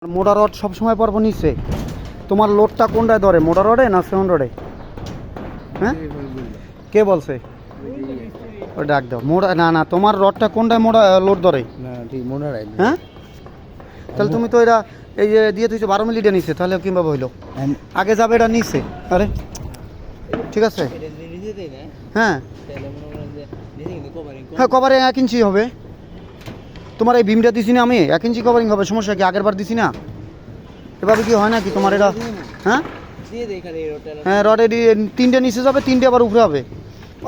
মোটা রড সবসময় পারবো নিচে। তোমার লোডটা কোনটায় ধরে, মোটা রডে না সেভেন রডে? হ্যাঁ, কে বলছে? ওই ডাক দাও। মোটা না না, তোমার রডটা কোনটায় মোটা লোড ধরে? হ্যাঁ, তাহলে তুমি তো এটা এই যে দিয়ে তুই 12 মিনিটে নিচে, তাহলে কিংবা হইলো আগে যাবে এটা নিচে। আরে ঠিক আছে, হ্যাঁ হ্যাঁ, কভারিং 1 ইঞ্চি হবে। তোমার এই বিমটা দিছি না আমি, 1 ইঞ্চি কভারিং হবে, সমস্যা কি? আগের বার দিছি না, এভাবে কি হয় নাকি তোমার এটা? হ্যাঁ হ্যাঁ, রড এটি 3টে নিচে যাবে, 3টে আবার উপরে হবে,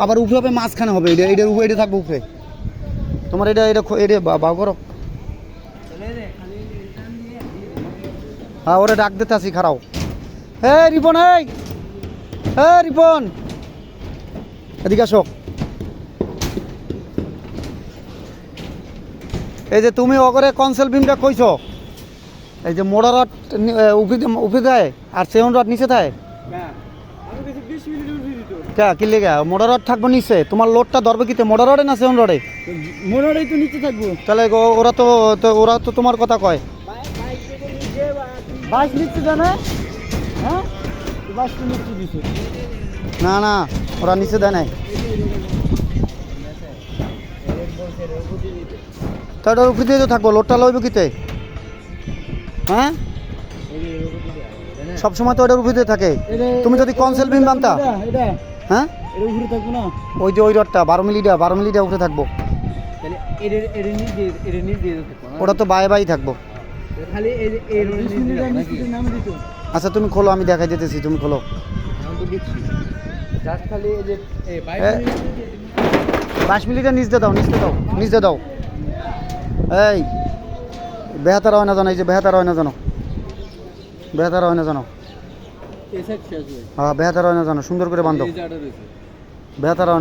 আবার উপরে হবে, মাঝখানে হবে। এটা এটার উপরে এটা থাকবে উপরে। তোমার এটা এটা এটা বাউ করো। হ্যাঁ, ওরে ডাক দিতে আসি, খারাও। হ্যাঁ রিপন, এই হ্যাঁ রিপন, এদিকে আসো। এই যে তুমি ওগরে কনসেল বিমটা কইছো, এই যে মোড়া রড উপরে দেয় আর সেভেন রড নিচে দেয়। কি লেগে মোড়া রড থাকবো নিচে? তোমার লোডটা ধরবে কিতে, মোড়া রডে না সেভেন রডে? মোড়া রডেই তো নিচে থাকবো। তাহলে ওরা তো তোমার কথা কয়। 22 নিচে জানে, হ্যাঁ 22 নিচে দিছে। না না, ওরা নিচে দেয় নাই। তা ওটার উপরে দিয়ে তো থাকবো, লোডটা লইব কিতে? হ্যাঁ, সবসময় তো ওটার উপরে দিয়ে থাকে। তুমি যদি কনসেল বিম বানতা, হ্যাঁ এর উপরে থাকবো না, ওই যে ওই রডটা 12 মিলিটা উপরে থাকবো, তাহলে এর নিচ দিয়ে থাকবো না, ওটা তো বাই বাই থাকবো। খালি এই নিচে নাম দিত। আচ্ছা তুমি খোলো, আমি দেখাই দিতেছি, তুমি খোলো। আমি তো দেখছি জাস্ট খালি এই যে 22 মিলিটা নিচ দিয়ে দাও, নিচ দিয়ে দাও। এই বেহাতার হয় না জানো, এই যে বেহাতার হয় না জানো, বেহাতার হয় না জানো, এই সাইড শেষ হয়। হ্যাঁ বেহাতার হয় না জানো, সুন্দর করে বান্ধব, এই জায়গাটা রয়েছে বেহাতার হয় না।